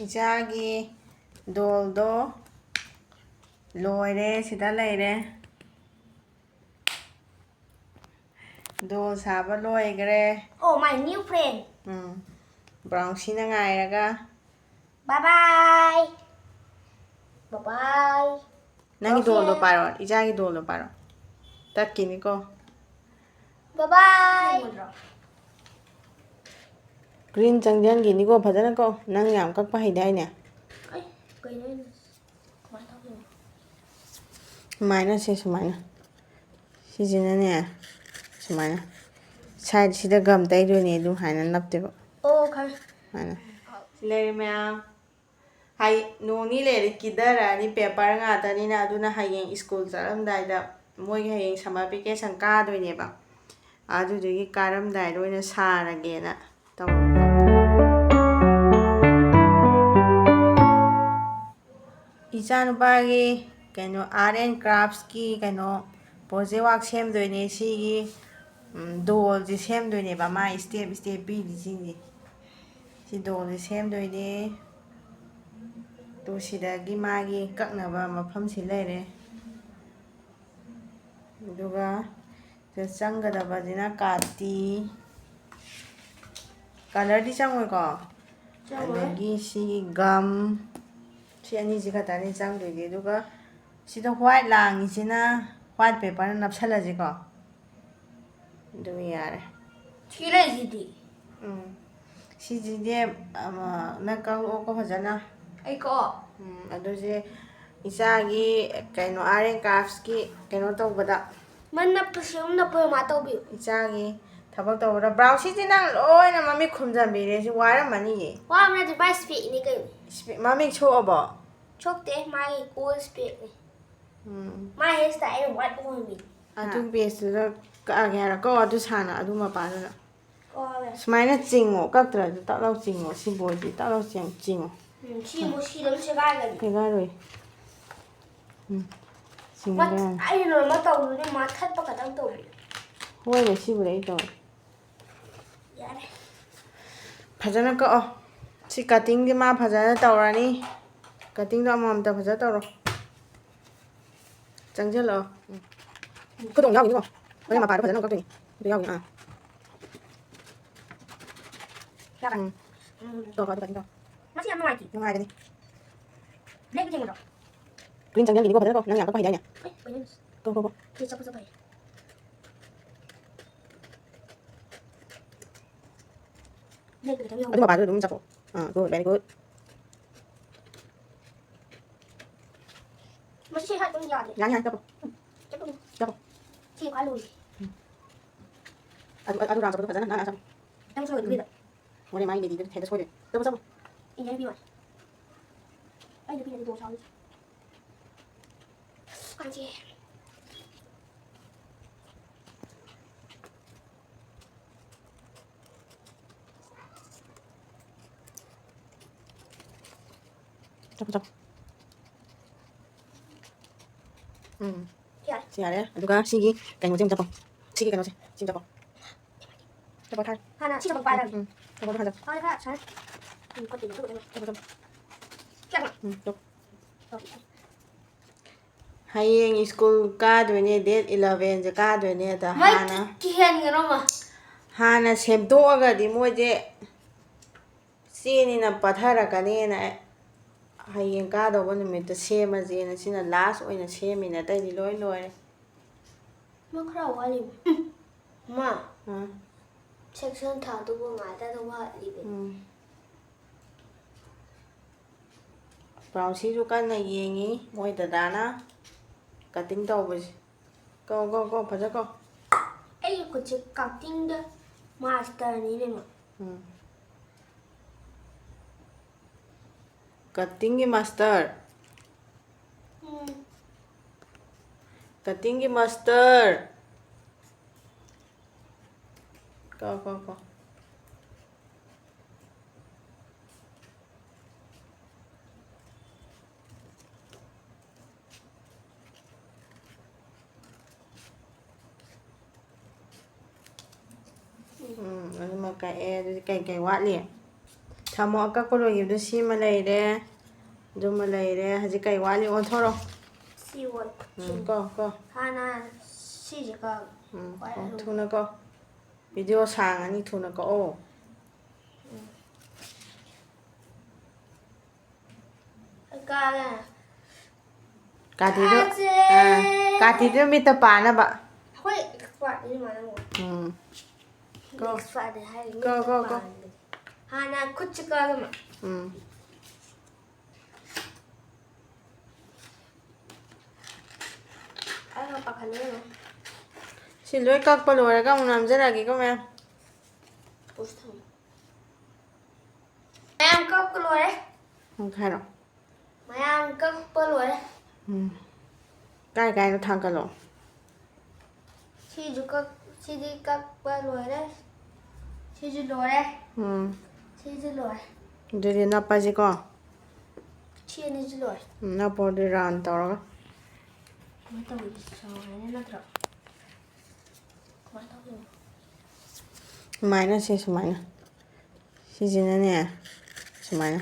ꯏꯆꯥꯒꯤ ꯗꯣꯜꯗꯣ ꯂꯣꯏꯔꯦ ꯁꯤꯗ ꯂꯩꯔꯦ ꯗꯣꯜ ꯁꯥꯕ ꯂꯣꯏꯈ꯭ꯔꯦ Oh, my new friend. ꯕ꯭ꯔꯥꯎꯟꯁꯤꯅ ꯉꯥꯏꯔꯒ Bye bye. Bye bye. ꯅꯪꯒꯤ ꯗꯣꯜꯗꯣ ꯄꯥꯏꯔꯣ ꯏꯆꯥꯒꯤ ꯗꯣꯜꯗꯣ ꯄꯥꯏꯔꯣ ꯇꯠꯈꯤꯅꯤꯀꯣ Bye bye. ꯒ꯭ꯔꯤꯟ ꯆꯪꯖꯟꯈꯤꯅꯤꯀꯣ ꯐꯖꯅ ꯀꯣ ꯅꯪ ꯌꯥꯝ ꯀꯛꯄ ꯍꯩꯗꯥꯏꯅꯦ ꯁꯨꯃꯥꯏꯅ ꯁꯦ ꯁꯨꯃꯥꯏꯅ ꯁꯤꯁꯤꯅꯅꯦ ꯁꯨꯃꯥꯏꯅ ꯁꯥꯏꯗꯁꯤꯗ ꯒꯝ ꯇꯩꯗꯣꯏꯅꯦ ꯑꯗꯨꯝ ꯍꯥꯏꯅ ꯅꯞꯇꯦꯕ Okay. ꯁꯨꯃꯥꯏꯅ ꯁꯤ ꯂꯩꯔꯦ ꯃꯌꯥꯝ ꯅꯣꯡꯅꯤ ꯂꯩꯔꯦ ꯀꯤꯗꯔꯛꯑꯅꯤ ꯄꯦꯄꯔ ꯉꯥꯛꯇꯅꯤꯅ ꯑꯗꯨꯅ ꯍꯌꯦꯡ ꯁ꯭ꯀꯨꯜ ꯆꯠꯂꯝꯗꯥꯏꯗ ꯃꯣꯏꯒꯤ ꯍꯌꯦꯡ ꯁꯝꯃꯔ ꯚꯦꯀꯦꯁꯟ ꯀꯥꯗꯣꯏꯅꯦꯕ ꯑꯗꯨꯗꯨꯒꯤ ꯀꯥꯔꯝꯗꯥꯏꯗ ꯑꯣꯏꯅ ꯁꯥꯔꯒꯦꯅ ꯇꯧꯔꯕ ꯏꯆꯥꯅꯨꯄꯥꯒꯤ ꯀꯩꯅꯣ ꯑꯥꯔꯠ ꯑꯦꯟ ꯀ꯭ꯔꯥꯐꯠꯁꯀꯤ ꯀꯩꯅꯣ ꯄ꯭ꯔꯣꯖꯦꯛ ꯋꯥꯔꯛ ꯁꯦꯝꯗꯣꯏꯅꯦ ꯁꯤꯒꯤ ꯗꯣꯜꯁꯦ ꯁꯦꯝꯗꯣꯏꯅꯦꯕ ꯃꯥ ꯏꯁꯇꯦꯞ ꯏꯁꯇꯦꯞ ꯄꯤꯔꯤꯁꯤꯡꯁꯦ ꯁꯤ ꯗꯣꯜꯁꯦ ꯁꯦꯝꯗꯣꯏꯅꯦ ꯇꯣ ꯁꯤꯗꯒꯤ ꯃꯥꯒꯤ ꯀꯛꯅꯕ ꯃꯐꯝꯁꯤ ꯂꯩꯔꯦ ꯑꯗꯨꯒ ꯁꯤꯗ ꯆꯪꯒꯗꯕꯁꯤꯅ ꯀꯥꯇꯤ ꯀꯂꯔꯗꯤ ꯆꯪꯉꯣꯏꯀꯣ ꯑꯗꯒꯤ ꯁꯤꯒꯤ ꯒꯝ ꯁꯤ ꯑꯅꯤꯁꯤ ꯈꯛꯇꯅꯤ ꯆꯪꯗꯣꯏꯁꯦ ꯑꯗꯨꯒ ꯁꯤꯗ ꯍ꯭ꯋꯥꯏꯠ ꯂꯥꯡꯉꯤꯁꯤꯅ ꯍ꯭ꯋꯥꯏꯠ ꯄꯦꯄꯔꯅ ꯅꯞꯁꯜꯂꯁꯤꯀꯣ ꯑꯗꯨꯒ ꯌꯥꯔꯦ ꯁꯤꯁꯤꯗꯤ ꯅꯪ ꯀꯛꯂꯛꯑꯣꯀꯣ ꯐꯖꯅ ꯑꯗꯨꯁꯦ ꯏꯆꯥꯒꯤ ꯀꯩꯅꯣ ꯑꯥꯔꯠ ꯑꯦꯟ ꯀ꯭ꯔꯥꯐꯠꯁꯀꯤ ꯀꯩꯅꯣ ꯇꯧꯕꯗ ꯏꯆꯥꯒꯤ ꯊꯕꯛ ꯇꯧꯕꯗ ꯕ꯭ꯔꯥꯎꯟꯁꯤꯗꯤ ꯅꯪ ꯂꯣꯏꯅ ꯃꯃꯤꯠ ꯈꯨꯝꯖꯟꯕꯤꯔꯦ ꯁꯤ ꯋꯥꯔꯝꯃꯅꯤꯌꯦ ꯃꯃꯤꯠ ꯁꯣꯛꯑꯕꯣ ꯑꯗꯨ ꯄꯦꯖꯇꯨꯗ ꯀꯛꯑꯒꯦ ꯍꯥꯏꯔꯣ ꯀꯛꯑꯣ ꯑꯗꯨ ꯁꯥꯅ ꯑꯗꯨ ꯃꯄꯥꯗꯨꯗ ꯁꯨꯃꯥꯏꯅ ꯆꯤꯡꯉꯣ ꯀꯛꯇ꯭ꯔꯁꯨ ꯇꯛ ꯂꯥꯎ ꯆꯤꯡꯉꯣ ꯁꯤ ꯕꯣꯏꯗꯤ ꯇꯛ ꯂꯥꯎ ꯆꯤꯡꯉꯣ ꯁꯦꯒꯥꯏꯔꯣꯏ ꯍꯣꯏꯅꯦ ꯁꯤꯕꯨꯗꯤ ꯑꯩ ꯇꯧꯔꯦ ꯐꯖꯅ ꯀꯛꯑꯣ ꯁꯤ ꯀꯠꯇꯤꯡꯗꯤ ꯃꯥ ꯐꯖꯅ ꯇꯧꯔꯅꯤ ꯀꯠꯇꯤꯡꯗꯣ ꯑꯃꯃꯝꯇ ꯐꯖꯅ ꯇꯧꯔꯣ ꯆꯪꯁꯤꯜꯂꯛꯑꯣ ꯈꯨꯗꯣꯡ ꯌꯥꯎꯈꯤꯅꯤꯀꯣ ꯍꯣꯔꯦꯟ ꯃꯄꯥꯗꯣ ꯐꯖꯅ ꯀꯛꯇꯣꯏꯅꯤ ꯑꯗꯨ ꯌꯥꯎꯈꯤꯅꯤ ꯅꯨꯡꯉꯥꯏꯒꯅꯤ ꯒ꯭ꯔꯤꯟ ꯆꯪꯖꯟꯈꯤꯅꯤꯀꯣ ꯐꯖꯅ ꯀꯣ ꯅꯪ ꯌꯥꯝ ꯀꯛꯄ ꯍꯩꯗꯥꯏꯅꯦ ꯀꯣ ꯑꯗꯨ ꯃꯄꯥꯗꯨ ꯑꯗꯨꯝ ꯆꯠꯄꯣ ꯒꯨꯗ ꯚꯦꯔꯤ ꯒꯨꯗ ꯌꯥꯅꯤ ꯆꯠꯄꯣ ꯆꯠꯄꯣ ꯑꯗꯨ ꯔꯥꯎꯟ ꯆꯠꯄꯗꯣ ꯐꯖꯅ ꯅꯥꯟꯅ ꯆꯠꯄꯣ ꯍꯣꯔꯦꯟ ꯃꯥꯒꯤ ꯂꯦꯗꯤꯗꯨ ꯍꯦꯛꯇ ꯁꯣꯏꯗꯣꯏꯅꯤ ꯆꯠꯄꯣ ꯆꯠꯄꯣ ꯆꯠꯄꯣ ꯆꯠꯄꯣ ꯁꯤ ꯌꯥꯔꯦ ꯑꯗꯨꯒ ꯁꯤꯒꯤ ꯀꯩꯅꯣꯁꯦ ꯑꯃꯨꯛ ꯆꯠꯄꯣ ꯁꯤꯒꯤ ꯀꯩꯅꯣꯁꯦ ꯁꯤ ꯆꯠꯄꯣ ꯆꯠꯄꯣ ꯊꯥꯔꯦ ꯆꯠꯄꯣ ꯍꯌꯦꯡ ꯁ꯭ꯀꯨꯜ ꯀꯥꯗꯣꯏꯅꯦ ꯗꯦꯠ 11ꯁꯦ ꯀꯥꯗꯣꯏꯅꯦ ꯑꯗ ꯍꯥꯟꯅ ꯁꯦꯝꯗꯣꯛꯑꯒꯗꯤ ꯃꯣꯏꯁꯦ ꯆꯦꯅꯤꯅ ꯄꯠꯊꯔꯛꯀꯅꯦꯅ ꯍꯌꯦꯡ ꯀꯥꯗꯧꯕ ꯅꯨꯃꯤꯠꯇ ꯁꯦꯝꯃꯁꯦꯅ ꯁꯤꯅ ꯂꯥꯁ ꯑꯣꯏꯅ ꯁꯦꯝꯃꯤꯅ ꯑꯇꯩꯗꯤ ꯂꯣꯏ ꯂꯣꯏꯔꯦ ꯁꯦꯛꯁꯟ ꯊꯥꯗꯧꯕ ꯉꯥꯛꯇ ꯋꯥꯠꯂꯤꯕꯅꯤ ꯕ꯭ꯔꯥꯎꯟꯁꯤꯁꯨ ꯀꯟꯅ ꯌꯦꯡꯉꯤ ꯃꯣꯏ ꯗꯗꯥꯅ ꯀꯠꯇꯤꯡ ꯇꯧꯕꯁꯦ ꯀꯣ ꯐꯖ ꯀꯣ ꯑꯩꯒꯤ ꯈꯨꯠꯁꯦ ꯀꯠꯇꯤꯡꯗ ꯃꯥꯁꯇꯔꯅꯤꯅꯦ ꯀꯠꯇꯤꯡꯒꯤ ꯃꯥꯁꯇꯔ ꯀꯠꯇꯤꯡꯒꯤ ꯃꯥꯁꯇꯔ ꯀꯣ ꯑꯗꯨꯃ ꯀꯛꯑꯦ ꯑꯗꯨꯗꯤ ꯀꯩ ꯋꯥꯠꯂꯤ ꯁꯥꯃꯨ ꯑꯀꯛꯄ ꯂꯣꯏꯈꯤꯕꯗꯣ ꯁꯤꯃ ꯂꯩꯔꯦ ꯑꯗꯨꯃ ꯂꯩꯔꯦ ꯍꯧꯖꯤꯛ ꯀꯩ ꯋꯥꯠꯂꯤ ꯑꯣꯟꯊꯣꯔꯣ ꯁꯤ ꯋꯥꯠ ꯀꯣ ꯍꯥꯟꯅ ꯁꯤꯁꯦ ꯀꯣ ꯊꯨꯅ ꯀꯣ ꯚꯤꯗꯤꯑꯣ ꯁꯥꯡꯉꯅꯤ ꯊꯨꯅ ꯀꯛꯑꯣ ꯀꯥꯒꯦ ꯀꯥꯇꯤꯗꯨ ꯀꯥꯇꯤꯗꯨ ꯃꯤꯠꯇ ꯄꯥꯅꯕ ꯍꯣꯏ ꯄꯥꯠꯅꯤ ꯃꯥꯅ ꯀꯣ ꯄꯥꯠꯅꯤ ꯍꯥꯏ ꯀꯣ ꯀꯣ ꯀꯣ ꯍꯥꯟꯅ ꯈꯨꯠꯁꯤ ꯀꯥꯒama ꯑꯩꯒ ꯄꯥꯈꯠꯂꯦ ꯁꯤ ꯂꯣꯏ ꯀꯛꯄ ꯂꯣꯏꯔꯒ ꯑꯃꯨꯛ ꯅꯝꯖꯔꯛꯑꯒꯦꯀꯣ ꯃꯌꯥꯝ ꯄꯨꯁ ꯊꯝꯃꯣ ꯃꯌꯥꯝ ꯀꯛꯄ ꯂꯣꯏꯔꯦ ꯍꯥꯏꯔꯣ ꯃꯌꯥꯝ ꯀꯛꯄ ꯂꯣꯏꯔꯦ ꯀꯥꯏ ꯀꯥꯏꯅꯣ ꯊꯥꯡꯒꯠꯂꯣ ꯁꯤꯗꯤ ꯀꯛꯄ ꯂꯣꯏꯔꯦ ꯁꯤꯁꯨ ꯂꯣꯏꯔꯦ ꯁꯤꯁꯨ ꯂꯣꯏꯔꯦ ꯑꯗꯨꯗꯤ ꯅꯞꯄꯁꯤꯀꯣ ꯁꯤ ꯑꯅꯤꯁꯨ ꯂꯣꯏꯔꯦ ꯅꯞꯄꯣꯗꯤ ꯔꯥꯎꯟ ꯇꯧꯔꯒ ꯀꯃꯥꯏꯅ ꯇꯧꯋꯤ ꯁꯥꯡꯉꯦ ꯅꯠꯇ꯭ꯔꯣ ꯀꯃꯥꯏꯅ ꯇꯧꯗꯣꯏꯅꯣ ꯁꯨꯃꯥꯏꯅ ꯁꯨꯃꯥꯏꯅ ꯁꯤꯁꯤꯅꯅꯦ ꯁꯨꯃꯥꯏꯅ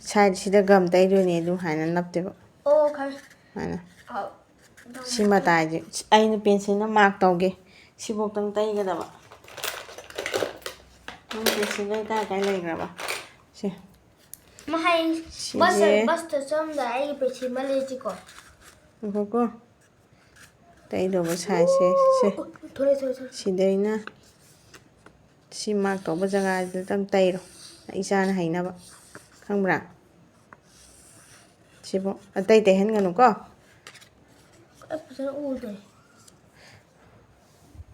ꯁꯥꯏꯗꯁꯤꯗ ꯒꯝ ꯇꯩꯗꯣꯏꯅꯦ ꯑꯗꯨꯝ ꯍꯥꯏꯅ ꯅꯞꯇꯦꯕ ꯑꯣ ꯈꯪꯉꯦ ꯁꯨꯃꯥꯏꯅ ꯁꯤ ꯃꯇꯥꯏꯁꯦ ꯑꯩꯅ ꯄꯦꯟꯁꯤꯜꯅ ꯃꯥꯔꯛ ꯇꯧꯒꯦ ꯁꯤꯐꯧꯇꯪ ꯇꯩꯒꯗꯕ ꯄꯦꯟꯁꯤꯜ ꯀꯥꯏ ꯀꯥꯏ ꯂꯩꯈ꯭ꯔꯕ ꯁꯤ ꯍꯌꯦꯡ ꯁꯤꯁꯦ ꯕꯁꯇ ꯆꯠꯂꯝꯗꯥꯏ ꯑꯩꯒꯤ ꯄꯦꯟꯁꯤꯜ ꯑꯃ ꯂꯩꯁꯤꯀꯣ ꯉꯥꯏꯈꯣꯀꯣ ꯇꯩꯗꯧꯕ ꯁꯥꯏꯖꯁꯦ ꯁꯦ ꯊꯣꯔꯦ ꯁꯤꯗꯩꯅ ꯁꯤ ꯃꯥꯔꯛ ꯇꯧꯕ ꯖꯒꯥꯗꯨꯗꯪ ꯇꯩꯔꯣ ꯏꯆꯥꯅ ꯍꯩꯅꯕ ꯈꯪꯕ꯭ꯔꯥ ꯁꯤꯕꯨ ꯑꯇꯩ ꯇꯩꯍꯟꯒꯅꯨꯀꯣ ꯑꯩ ꯐꯖꯅ ꯎꯗꯦ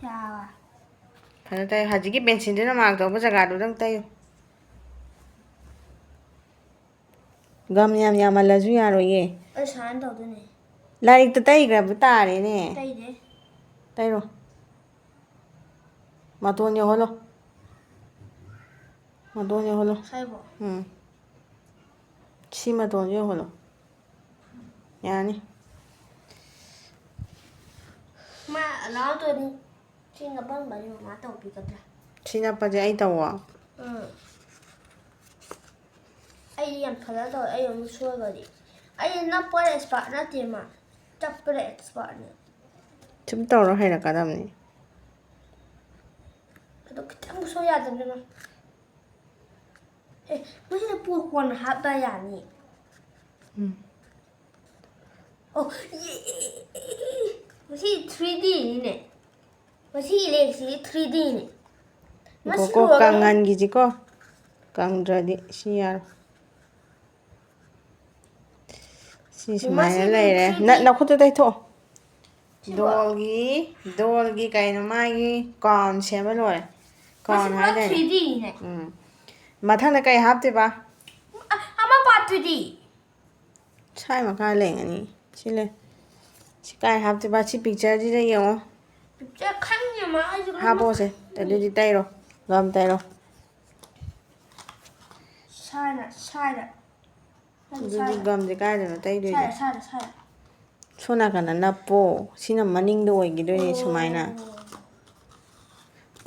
ꯌꯥꯔꯕ ꯐꯖꯅ ꯇꯩꯌꯨ ꯍꯧꯖꯤꯛꯀꯤ ꯄꯦꯟꯁꯤꯜꯗꯨꯅ ꯃꯥꯔꯛ ꯇꯧꯕ ꯖꯒꯥꯗꯨꯗꯪ ꯇꯩꯌꯨ ꯒꯝ ꯌꯥꯝ ꯌꯥꯝꯃꯜꯂꯁꯨ ꯌꯥꯔꯣꯏꯌꯦ ꯑꯩ ꯁꯨꯃꯥꯏꯅ ꯇꯧꯗꯣꯏꯅꯦ ꯂꯥꯏꯔꯤꯛꯇ ꯇꯩꯈ꯭ꯔꯕ ꯇꯥꯔꯦꯅꯦ ꯇꯩꯗꯦ ꯇꯩꯔꯣ ꯃꯇꯣꯟ ꯌꯧꯍꯜꯂꯣ ꯃꯇꯣꯟ ꯌꯧꯍꯜꯂꯣ ꯁꯥꯏꯕꯣ ꯁꯤ ꯃꯇꯣꯟꯁꯨ ꯌꯧꯍꯜꯂꯣ ꯌꯥꯅꯤ ꯃꯥ ꯂꯥꯎꯗꯣꯏꯅꯤ ꯁꯤ ꯅꯄꯝꯕꯅꯤ ꯃꯃꯥ ꯇꯧꯕꯤꯒꯗ꯭ꯔꯥ ꯁꯤ ꯅꯞꯄꯁꯦ ꯑꯩ ꯇꯧꯋꯣ ꯑꯩ ꯌꯥꯝ ꯐꯖꯅ ꯇꯧꯋꯦ ꯑꯩ ꯑꯃꯨꯛ ꯁꯣꯏꯒꯗꯤ ꯑꯩ ꯅꯞꯄꯗ ꯑꯦꯛꯁꯄꯥꯔꯠ ꯅꯠꯇꯦ ꯃꯥ ꯆꯞꯄꯗ ꯑꯦꯛꯁꯄꯥꯔꯠꯅꯤ ꯁꯨꯝ ꯇꯧꯔ ꯍꯩꯔꯛꯀꯗꯕꯅꯤ ꯑꯗꯣ ꯈꯤꯇꯪ ꯁꯣꯏ ꯌꯥꯗꯕꯅꯤ ꯃꯥ ꯃꯁꯤꯗ ꯀꯣꯟꯅ ꯍꯥꯞꯄ ꯌꯥꯅꯤ ꯑꯣ ꯃꯁꯤ 3Dꯅꯤꯅꯦ ꯃꯁꯤ ꯏꯔꯦꯛꯁꯤꯗꯤ 3Dꯅꯤ ꯉꯥꯏꯈꯣꯀꯣ ꯀꯪꯍꯟꯈꯤꯁꯤꯀꯣ ꯀꯪꯗ꯭ꯔꯗꯤ ꯁꯤ ꯌꯥꯔꯣꯏ ꯁꯤ ꯁꯨꯃꯥꯏꯅ ꯃꯁꯤꯗꯤ ꯂꯩꯔꯦ 3D ꯅꯈꯨꯠꯇ ꯇꯩꯊꯣꯛꯑꯣ ꯁꯤꯕꯣ ꯗꯣꯜꯒꯤ ꯀꯩꯅꯣ ꯃꯥꯒꯤ ꯀꯥꯎꯟ ꯁꯦꯝꯕ ꯂꯣꯏꯔꯦ ꯃꯁꯤ ꯀꯥꯎꯟ ꯄꯨꯔꯥ ꯍꯥꯏꯗꯥꯏꯅꯦ 3Dꯅꯤꯅꯦ ꯃꯊꯪꯗ ꯀꯩ ꯍꯥꯞꯇꯣꯏꯕ ꯑꯃ ꯄꯥꯠꯇꯨꯗꯤ ꯁꯥꯏ ꯃꯈꯥ ꯂꯩꯒꯅꯤ ꯁꯤ ꯂꯩ ꯁꯤ ꯀꯥꯏ ꯍꯥꯞꯇꯣꯏꯕ ꯁꯤ ꯄꯤꯛꯆꯔꯁꯤꯗ ꯌꯦꯡꯉꯣ ꯄꯤꯛꯆꯔ ꯈꯪꯉꯦ ꯃꯥ ꯑꯩꯁꯨ ꯂꯣꯏꯅꯃꯛ ꯍꯥꯞꯄꯣꯁꯦ ꯈꯪꯉꯦ ꯑꯗꯨꯗꯤ ꯇꯩꯔꯣ ꯒꯝ ꯇꯩꯔꯣ ꯁꯥꯏꯗ ꯑꯗꯨꯗꯤ ꯒꯝꯁꯦ ꯀꯥꯏꯗꯅꯣ ꯇꯩꯗꯣꯏꯁꯦ ꯁꯥꯏꯗ ꯁꯣꯝ ꯅꯥꯀꯟꯗ ꯅꯞꯄꯣ ꯁꯤꯅ ꯃꯅꯤꯡꯗ ꯑꯣꯏꯈꯤꯗꯣꯏꯅꯦ ꯁꯨꯃꯥꯏꯅ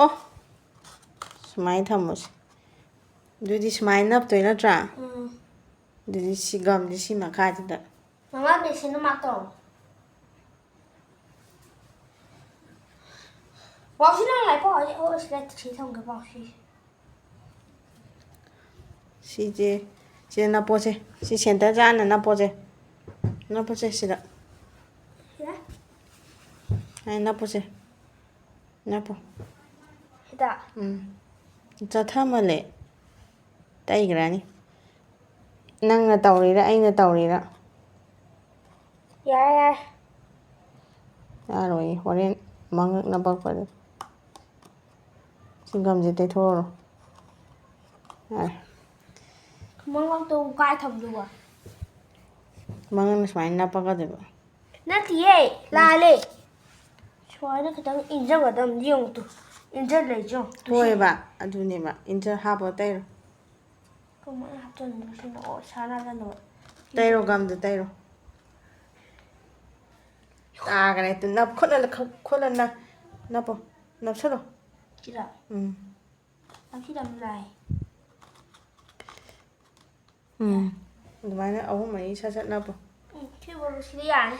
ꯑꯣ ꯁꯨꯃꯥꯏꯅ ꯊꯝꯃꯣꯁꯦ ꯑꯗꯨꯗꯤ ꯁꯨꯃꯥꯏꯅ ꯅꯞꯇꯣꯏ ꯅꯠꯇ꯭ꯔꯥ ꯑꯗꯨꯗꯤ ꯁꯤ ꯒꯝꯁꯦ ꯁꯤ ꯃꯈꯥꯁꯤꯗ ꯃꯃꯥ ꯄꯦꯟꯁꯤꯜꯅ ꯃꯥꯔꯛ ꯇꯧꯔꯣ ꯄꯥꯎꯁꯤ ꯅꯪ ꯂꯥꯏꯔꯤꯛ ꯄꯥꯎ ꯁꯤꯗ ꯁꯤ ꯊꯝꯒꯦ ꯄꯥꯎꯁꯤ ꯁꯤꯁꯦ ꯁꯤꯗ ꯅꯞꯄꯣꯁꯦ ꯁꯤ ꯁꯦꯟꯇꯔ ꯆꯥꯅ ꯅꯞꯄꯣꯁꯦ ꯁꯤꯗ ꯅꯞꯄꯣꯁꯦ ꯅꯞꯄꯣ ꯁꯤꯗ ꯆꯠꯊꯃꯜꯂꯦ ꯇꯩꯈ꯭ꯔꯅꯤ ꯅꯪꯅ ꯇꯧꯔꯤꯔꯥ ꯑꯩꯅ ꯇꯧꯔꯤꯔꯥ ꯌꯥꯔꯦ ꯌꯥꯔꯣꯏꯌꯦ ꯍꯣꯔꯦꯟ ꯃꯉꯛ ꯅꯞꯄꯛꯄꯗ ꯁꯤ ꯒꯝꯁꯦ ꯇꯩꯊꯣꯛꯎꯔꯣ ꯌꯥꯔꯦ ꯃꯉꯛꯇꯣ ꯀꯥꯏ ꯊꯝꯗꯣꯏꯕ ꯃꯉꯛꯅ ꯁꯨꯃꯥꯏꯅ ꯅꯞꯄꯛꯀꯗꯣꯏꯕ ꯅꯠꯇꯤꯌꯦ ꯂꯥꯜꯂꯦ ꯁꯨꯃꯥꯏꯅ ꯈꯤꯇꯪ ꯏꯟꯖꯒꯗꯕꯅꯤ ꯌꯦꯡꯉꯨ ꯇꯨ ꯏꯟꯖꯜꯂꯛꯏꯁꯦ ꯌꯦꯡꯉꯨ ꯊꯣꯛꯑꯦꯕ ꯑꯗꯨꯅꯦꯕ ꯍꯥꯞꯄꯣ ꯇꯩꯔꯣ ꯀꯃꯥꯏꯅ ꯍꯥꯞꯆꯤꯟꯗꯣꯏꯅꯣ ꯁꯤꯅ ꯑꯣ ꯁꯥꯟꯅꯒꯅꯣ ꯇꯩꯔꯣ ꯒꯝꯗꯣ ꯇꯩꯔꯣ ꯇꯥꯈ꯭ꯔꯦ ꯇꯨ ꯈꯨꯠꯅ ꯅꯞꯄꯣ ꯅꯞꯁꯜꯂꯣ ꯁꯤꯗ ꯅꯞꯁꯤꯜꯂꯝ ꯂꯥꯏ ꯑꯗꯨꯃꯥꯏꯅ ꯑꯍꯨꯝ ꯃꯔꯤ ꯁꯠ ꯁꯠ ꯅꯞꯄꯣ ꯁꯤꯕꯨ ꯁꯤꯗ ꯌꯥꯔꯅꯤ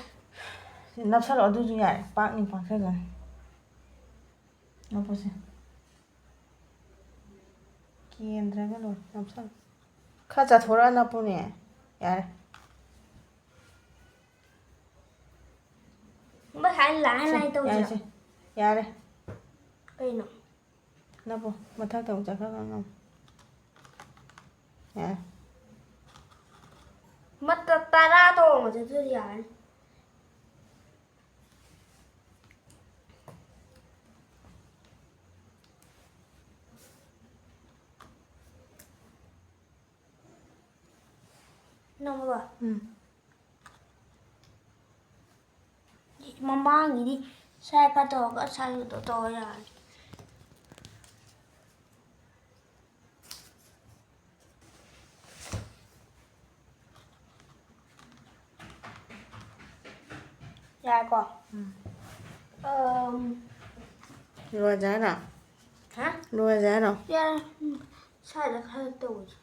ꯅꯞꯁꯜꯂꯣ ꯑꯗꯨꯁꯨ ꯌꯥꯔꯦ ꯄꯥꯛꯅꯤ ꯄꯥꯛꯁꯜꯂꯅꯤ ꯅꯞꯄꯁꯦ ꯀꯦꯟꯗ꯭ꯔꯒ ꯂꯣꯏ ꯅꯞꯁꯜꯂꯣ ꯈꯔ ꯆꯠꯊꯣꯔꯛꯑ ꯅꯞꯄꯨꯅꯦ ꯌꯥꯔꯦ ꯃꯁꯥꯏ ꯂꯥꯏ ꯇꯧꯁꯤꯔ ꯌꯥꯔꯦꯁꯦ ꯌꯥꯔꯦ ꯀꯩꯅꯣ ꯅꯞꯄꯣ ꯃꯊꯛꯇ ꯑꯃꯨꯛ ꯆꯠꯈ꯭ꯔꯒ ꯅꯞꯄꯣ ꯌꯥꯔꯦ ꯃꯇꯠ 10 ꯇꯣꯡꯕꯁꯦ ꯑꯗꯨ ꯌꯥꯔꯅꯤ ꯅꯝꯃꯕ ꯃꯃꯥꯡꯒꯤꯗꯤ ꯁꯥꯏ ꯈꯔ ꯇꯧꯔꯒ ꯁꯥꯏꯗꯣ ꯇꯧꯔ ꯌꯥꯔꯅꯤ ꯌꯥꯔꯦꯀꯣ ꯂꯣꯏꯔꯁꯦ ꯍꯥꯏꯔꯣ ꯍꯥ ꯂꯣꯏꯔꯁꯦ ꯍꯥꯏꯔꯣ ꯌꯥꯔꯦ ꯁꯥꯏꯗ ꯈꯔ ꯇꯧꯁꯦ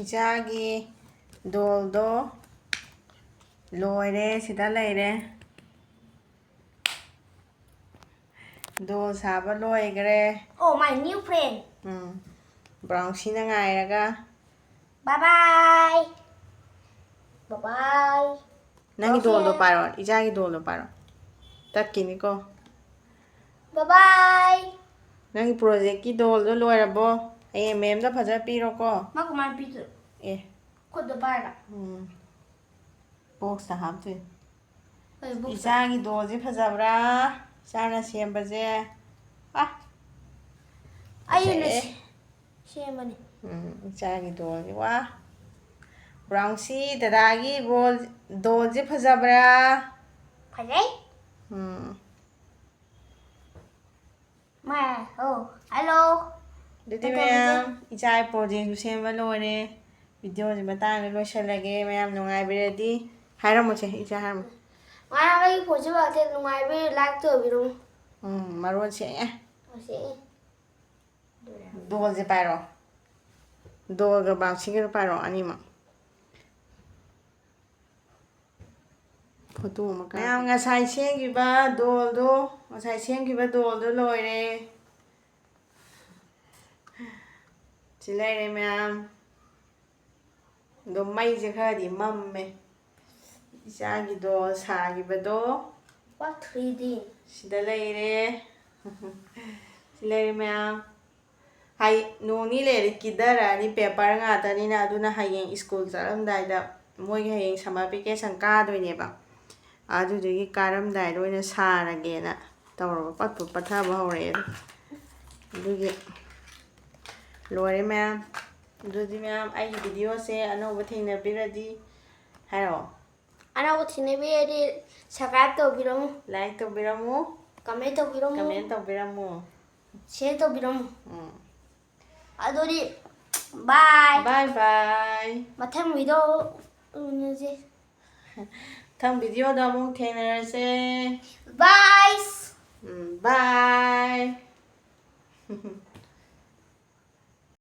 ꯏꯆꯥꯒꯤ ꯗꯣꯜꯗꯣ ꯂꯣꯏꯔꯦ ꯁꯤꯗ ꯂꯩꯔꯦ ꯗꯣꯜ ꯁꯥꯕ ꯂꯣꯏꯈ꯭ꯔꯦ ꯑꯣ ꯃꯥꯏ ꯅ꯭ꯌꯨ ꯐ꯭ꯔꯦꯟ ꯕ꯭ꯔꯥꯎꯟꯁꯤꯅ ꯉꯥꯏꯔꯒ ꯕꯥꯏ ꯕꯥꯏ ꯕꯥꯏ ꯕꯥꯏ ꯅꯪꯒꯤ ꯗꯣꯜꯗꯣ ꯄꯥꯏꯔꯣ ꯏꯆꯥꯒꯤ ꯗꯣꯜꯗꯣ ꯄꯥꯏꯔꯣ ꯇꯠꯈꯤꯅꯤꯀꯣ ꯕꯥꯏ ꯕꯥꯏ ꯅꯪꯒꯤ ꯄ꯭ꯔꯣꯖꯦꯛꯀꯤ ꯗꯣꯜꯗꯣ ꯂꯣꯏꯔꯕꯣ ꯍꯌꯦꯡ ꯃꯦꯝꯗ ꯐꯖꯅ ꯄꯤꯔꯣꯀꯣ ꯃꯥ ꯀꯃꯥꯏꯅ ꯄꯤꯗꯣꯏ ꯑꯦ ꯈꯨꯠꯇ ꯄꯥꯏꯔꯒ ꯕꯣꯛꯁꯇ ꯍꯥꯞꯇꯣꯏꯅꯤ ꯀꯩ ꯕꯣꯛꯁꯇ ꯏꯆꯥꯒꯤ ꯗꯣꯜꯁꯦ ꯐꯖꯕ꯭ꯔꯥ ꯏꯆꯥꯅ ꯁꯦꯝꯕꯁꯦ ꯑꯩꯅ ꯐꯖꯩꯌꯦ ꯁꯦꯝꯕꯅꯤ ꯏꯆꯥꯒꯤ ꯗꯣꯜꯁꯦ ꯋꯥ ꯕ꯭ꯔꯥꯎꯟꯁꯤ ꯗꯗꯥꯒꯤ ꯗꯣꯜꯁꯦ ꯐꯖꯕ꯭ꯔꯥ ꯐꯖꯩ ꯎꯝ ꯍꯜꯂꯣ ꯑꯗꯨꯗꯤ ꯃꯌꯥꯝ ꯏꯆꯥꯒꯤ ꯄ꯭ꯔꯣꯖꯦꯛꯁꯨ ꯁꯦꯝꯕ ꯂꯣꯏꯔꯦ ꯚꯤꯗꯤꯑꯣꯁꯤ ꯃꯇꯥꯡꯗ ꯂꯣꯏꯁꯤꯜꯂꯒꯦ ꯃꯌꯥꯝ ꯅꯨꯡꯉꯥꯏꯕꯤꯔꯗꯤ ꯍꯥꯏꯔꯝꯃꯨꯁꯦ ꯏꯆꯥ ꯍꯥꯏꯔꯝꯃꯨ ꯃꯌꯥꯝ ꯑꯩꯒꯤ ꯐꯣꯟꯁꯦ ꯅꯨꯡꯉꯥꯏꯕꯤꯔ ꯂꯥꯏꯛ ꯇꯧꯕꯤꯔꯝꯃꯨ ꯃꯔꯣꯟ ꯁꯦꯡꯉꯦ ꯁꯦꯡꯉꯦ ꯗꯣꯜꯁꯦ ꯄꯥꯏꯔꯣ ꯗꯣꯜꯒ ꯕ꯭ꯔꯥꯎꯟꯁꯤꯒ ꯄꯥꯏꯔꯣ ꯑꯅꯤꯃꯛ ꯐꯣꯇꯣ ꯑꯃ ꯃꯌꯥꯝ ꯉꯁꯥꯏ ꯁꯦꯝꯈꯤꯕ ꯗꯣꯜꯗꯣ ꯂꯣꯏꯔꯦ ꯁꯤ ꯂꯩꯔꯦ ꯃꯌꯥꯝ ꯑꯗꯣ ꯃꯩꯁꯦ ꯈꯔꯗꯤ ꯃꯝꯃꯦ ꯏꯆꯥꯒꯤ ꯗꯣꯜ ꯁꯥꯈꯤꯕꯗꯣ 3D ꯁꯤꯗ ꯂꯩꯔꯦ ꯁꯤ ꯂꯩꯔꯦ ꯃꯌꯥꯝ ꯅꯣꯡ ꯅꯤ ꯂꯩꯔꯗꯤ ꯀꯤꯊꯔꯛꯑꯅꯤ ꯄꯦꯄꯔ ꯉꯥꯛꯇꯅꯤꯅ ꯑꯗꯨꯅ ꯍꯌꯦꯡ ꯁ꯭ꯀꯨꯜ ꯆꯠꯂꯝꯗꯥꯏꯗ ꯃꯣꯏꯒꯤ ꯍꯌꯦꯡ ꯁꯝꯃꯔ ꯚꯦꯀꯦꯁꯟ ꯀꯥꯗꯣꯏꯅꯦꯕ ꯑꯗꯨꯗꯨꯒꯤ ꯀꯥꯔꯝꯗꯥꯏꯗ ꯑꯣꯏꯅ ꯁꯥꯔꯒꯦꯅ ꯇꯧꯔꯕ ꯄꯠꯊꯕ ꯍꯧꯔꯛꯑꯦ ꯑꯗꯨꯒꯤ ꯂꯣꯏꯔꯦ ꯃꯌꯥꯝ ꯑꯗꯨꯗꯤ ꯃꯌꯥꯝ ꯑꯩꯒꯤ ꯚꯤꯗꯤꯑꯣꯁꯦ ꯑꯅꯧꯕ ꯊꯦꯡꯅꯕꯤꯔꯗꯤ ꯍꯥꯏꯔꯛꯑꯣ ꯑꯅꯧꯕ ꯊꯦꯡꯅꯕꯤꯔꯗꯤ ꯁꯕꯁꯀ꯭ꯔꯥꯏꯕ ꯇꯧꯕꯤꯔꯝꯃꯨ ꯂꯥꯏꯛ ꯇꯧꯕꯤꯔꯝꯃꯨ ꯀꯃꯦꯟ ꯇꯧꯕꯤꯔꯝꯃꯨ ꯇꯧꯕꯤꯔꯝꯃꯨ ꯁꯤꯌꯔ ꯇꯧꯕꯤꯔꯝꯃꯨ ꯑꯗꯨꯗꯤ ꯕꯥꯏ ꯕꯥꯏ ꯃꯊꯪ ꯚꯤꯗꯤꯑꯣ ꯎꯅꯁꯦ ꯃꯊꯪ ꯚꯤꯗꯤꯑꯣꯗ ꯑꯃꯨꯛ ꯊꯦꯡꯅꯔꯁꯦ ꯕꯥꯏ ꯕꯥꯏ